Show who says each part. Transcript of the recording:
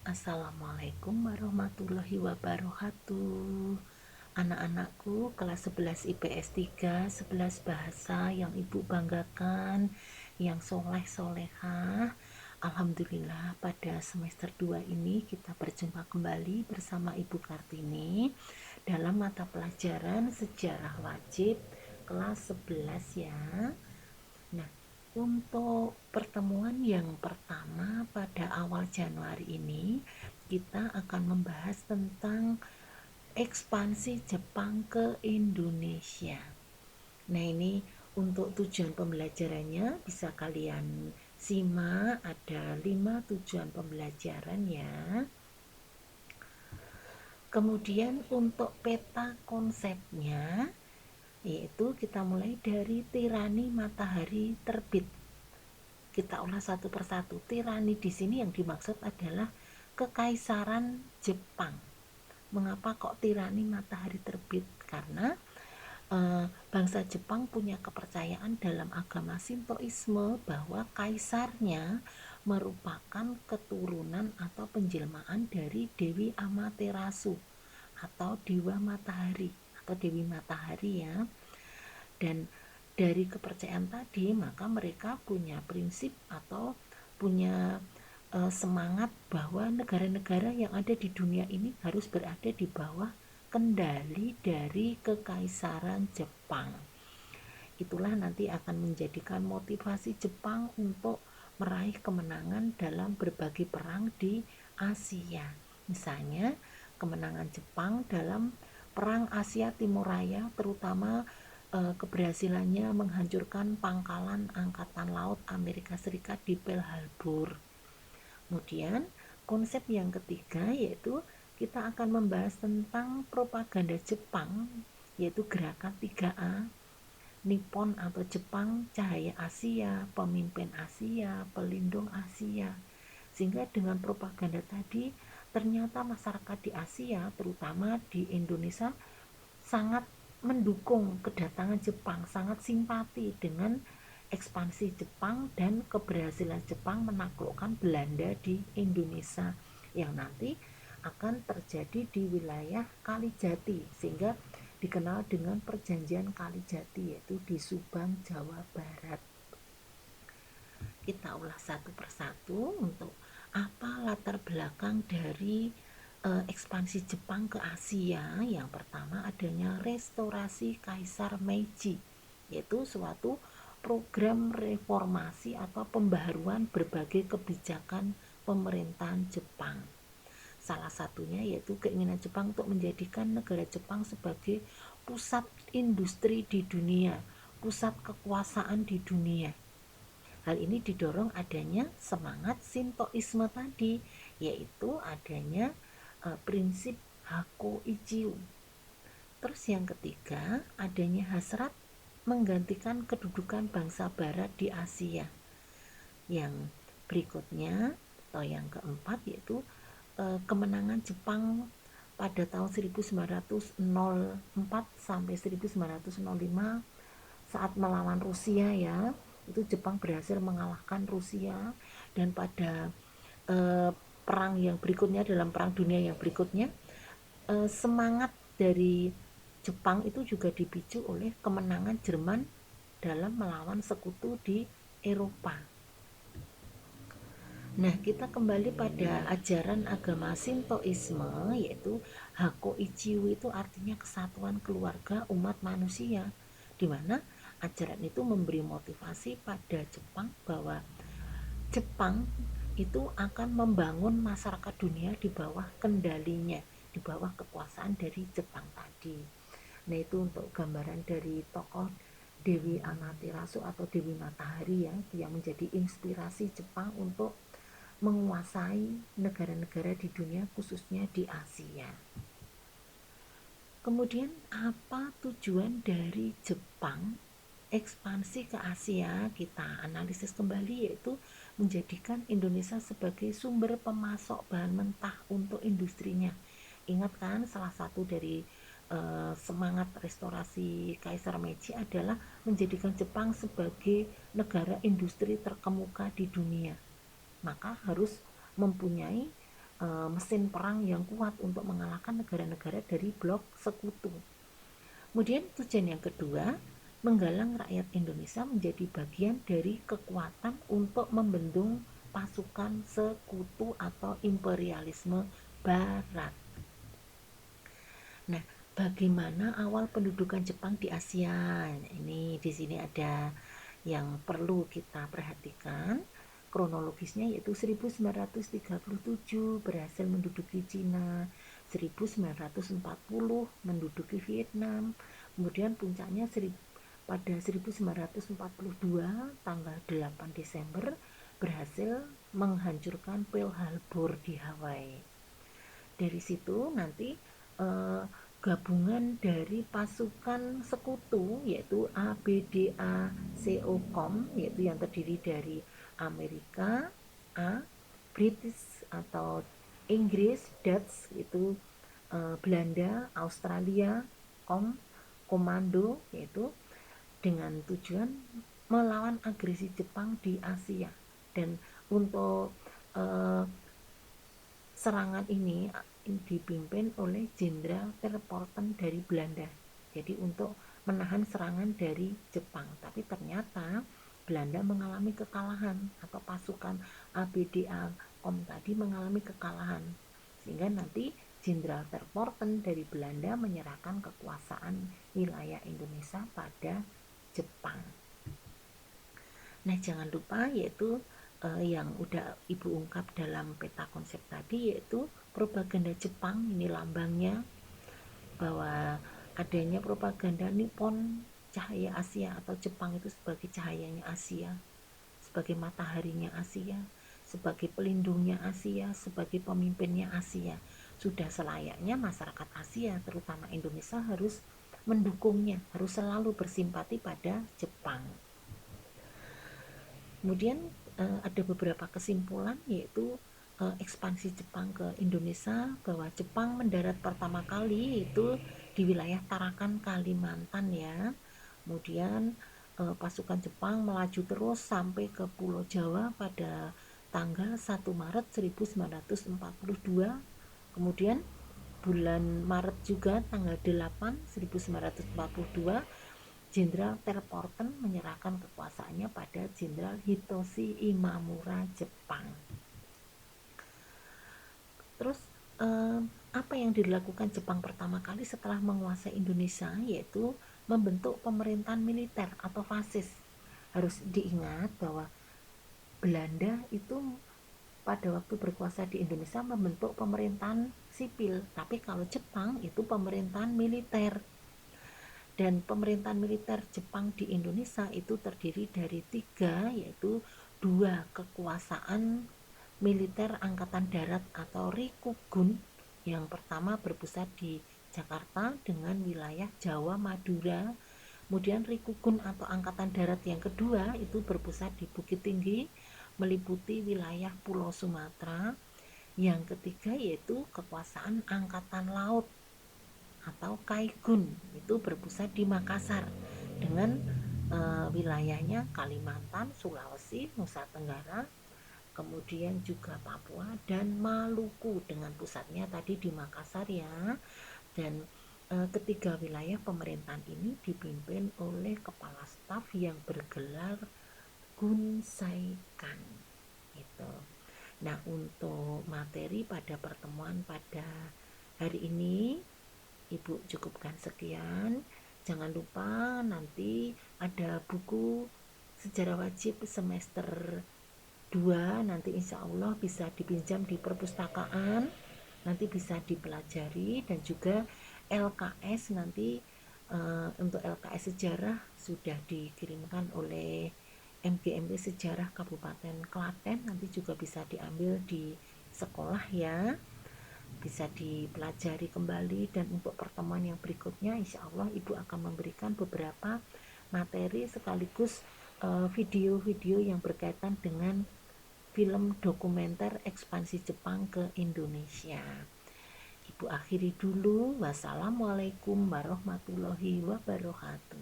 Speaker 1: Assalamualaikum warahmatullahi wabarakatuh. Anak-anakku kelas 11 IPS 3, 11 bahasa yang Ibu banggakan, yang soleh solehah. Alhamdulillah pada semester 2 ini kita berjumpa kembali bersama Ibu Kartini dalam mata pelajaran sejarah wajib kelas 11 ya. Nah, untuk pertemuan yang pertama pada awal Januari ini, kita akan membahas tentang ekspansi Jepang ke Indonesia. Nah, ini untuk tujuan pembelajarannya bisa kalian simak, ada 5 tujuan pembelajaran ya. Kemudian untuk peta konsepnya, yaitu kita mulai dari tirani matahari terbit. Kita ulas satu persatu. Tirani di sini yang dimaksud adalah kekaisaran Jepang. Mengapa kok tirani matahari terbit? Karena bangsa Jepang punya kepercayaan dalam agama Shintoisme bahwa kaisarnya merupakan keturunan atau penjelmaan dari Dewi Amaterasu atau Dewa Matahari atau Dewi Matahari ya. Dan dari kepercayaan tadi maka mereka punya prinsip atau punya semangat bahwa negara-negara yang ada di dunia ini harus berada di bawah kendali dari kekaisaran Jepang. Itulah nanti akan menjadikan motivasi Jepang untuk meraih kemenangan dalam berbagai perang di Asia. Misalnya kemenangan Jepang dalam perang Asia Timur Raya, terutama keberhasilannya menghancurkan pangkalan angkatan laut Amerika Serikat di Pearl Harbor. Kemudian konsep yang ketiga yaitu kita akan membahas tentang propaganda Jepang, yaitu gerakan 3A, Nippon atau Jepang, cahaya Asia, pemimpin Asia, pelindung Asia. Sehingga dengan propaganda tadi ternyata masyarakat di Asia, terutama di Indonesia, sangat mendukung kedatangan Jepang, sangat simpati dengan ekspansi Jepang dan keberhasilan Jepang menaklukkan Belanda di Indonesia yang nanti akan terjadi di wilayah Kalijati, sehingga dikenal dengan perjanjian Kalijati, yaitu di Subang, Jawa Barat. Kita ulas satu persatu untuk apa latar belakang dari ekspansi Jepang ke Asia. Yang pertama adanya restorasi Kaisar Meiji, yaitu suatu program reformasi atau pembaharuan berbagai kebijakan pemerintahan Jepang. Salah satunya yaitu keinginan Jepang untuk menjadikan negara Jepang sebagai pusat industri di dunia, pusat kekuasaan di dunia. Hal ini didorong adanya semangat Shintoisme tadi, yaitu adanya prinsip Hakko Ichiu. Terus yang ketiga, adanya hasrat menggantikan kedudukan bangsa barat di Asia. Yang berikutnya atau yang keempat yaitu kemenangan Jepang pada tahun 1904 sampai 1905 saat melawan Rusia ya. Itu Jepang berhasil mengalahkan Rusia, dan pada perang yang berikutnya, dalam perang dunia yang berikutnya, semangat dari Jepang itu juga dipicu oleh kemenangan Jerman dalam melawan sekutu di Eropa. Nah, kita kembali pada ajaran agama Shintoisme, yaitu Hakko Ichiu, itu artinya kesatuan keluarga umat manusia, di mana ajaran itu memberi motivasi pada Jepang bahwa Jepang itu akan membangun masyarakat dunia di bawah kendalinya, di bawah kekuasaan dari Jepang tadi. Nah, itu untuk gambaran dari tokoh Dewi Amaterasu atau Dewi Matahari ya, yang menjadi inspirasi Jepang untuk menguasai negara-negara di dunia, khususnya di Asia. Kemudian apa tujuan dari Jepang ekspansi ke Asia? Kita analisis kembali, yaitu menjadikan Indonesia sebagai sumber pemasok bahan mentah untuk industrinya. Ingat kan, salah satu dari semangat restorasi Kaisar Meiji adalah menjadikan Jepang sebagai negara industri terkemuka di dunia. Maka harus mempunyai mesin perang yang kuat untuk mengalahkan negara-negara dari blok sekutu. Kemudian tujuan yang kedua, menggalang rakyat Indonesia menjadi bagian dari kekuatan untuk membendung pasukan sekutu atau imperialisme barat. Nah, bagaimana awal pendudukan Jepang di Asia? Ini di sini ada yang perlu kita perhatikan. Kronologisnya yaitu 1937 berhasil menduduki Cina, 1940 menduduki Vietnam, kemudian puncaknya pada 1942 tanggal 8 Desember berhasil menghancurkan Pearl Harbor di Hawaii. Dari situ nanti gabungan dari pasukan sekutu yaitu ABDA-COCOM, yaitu yang terdiri dari Amerika, British atau Inggris, Dutch itu Belanda, Australia, Komando, yaitu dengan tujuan melawan agresi Jepang di Asia. Dan untuk serangan ini dipimpin oleh Jenderal Terporten dari Belanda. Jadi untuk menahan serangan dari Jepang. Tapi ternyata Belanda mengalami kekalahan, atau pasukan ABDA Kom tadi mengalami kekalahan. Sehingga nanti Jenderal Terporten dari Belanda menyerahkan kekuasaan wilayah Indonesia pada Jepang. Nah, jangan lupa yaitu yang udah Ibu ungkap dalam peta konsep tadi, yaitu propaganda Jepang. Ini lambangnya bahwa adanya propaganda Nippon, cahaya Asia, atau Jepang itu sebagai cahayanya Asia, sebagai mataharinya Asia, sebagai pelindungnya Asia, sebagai pemimpinnya Asia. Sudah selayaknya masyarakat Asia, terutama Indonesia, harus mendukungnya, harus selalu bersimpati pada Jepang. Kemudian ada beberapa kesimpulan, yaitu ekspansi Jepang ke Indonesia, bahwa Jepang mendarat pertama kali itu di wilayah Tarakan, Kalimantan ya. Kemudian pasukan Jepang melaju terus sampai ke Pulau Jawa pada tanggal 1 Maret 1942. Kemudian bulan Maret juga tanggal 8 1942 Jenderal Terporten menyerahkan kekuasaannya pada Jenderal Hitoshi Imamura Jepang. Terus apa yang dilakukan Jepang pertama kali setelah menguasai Indonesia, yaitu membentuk pemerintahan militer atau fasis. Harus diingat bahwa Belanda itu pada waktu berkuasa di Indonesia membentuk pemerintahan sipil, tapi kalau Jepang itu pemerintahan militer. Dan pemerintahan militer Jepang di Indonesia itu terdiri dari 3, yaitu 2 kekuasaan militer angkatan darat atau Rikugun. Yang pertama berpusat di Jakarta dengan wilayah Jawa Madura. Kemudian Rikugun atau angkatan darat yang kedua itu berpusat di Bukit Tinggi, meliputi wilayah Pulau Sumatera. Yang ketiga yaitu kekuasaan angkatan laut atau Kaigun, itu berpusat di Makassar dengan wilayahnya Kalimantan, Sulawesi, Nusa Tenggara, kemudian juga Papua dan Maluku dengan pusatnya tadi di Makassar ya. Dan ketiga wilayah pemerintahan ini dipimpin oleh kepala staf yang bergelar Gunsaikan gitu. Nah, untuk materi pada pertemuan pada hari ini Ibu cukupkan sekian. Jangan lupa nanti ada buku sejarah wajib semester 2, nanti insya Allah bisa dipinjam di perpustakaan, nanti bisa dipelajari. Dan juga LKS nanti untuk LKS sejarah sudah dikirimkan oleh MGMP Sejarah Kabupaten Klaten, nanti juga bisa diambil di sekolah ya, bisa dipelajari kembali. Dan untuk pertemuan yang berikutnya insya Allah Ibu akan memberikan beberapa materi sekaligus video-video yang berkaitan dengan film dokumenter ekspansi Jepang ke Indonesia. Ibu akhiri dulu. Wassalamualaikum warahmatullahi wabarakatuh.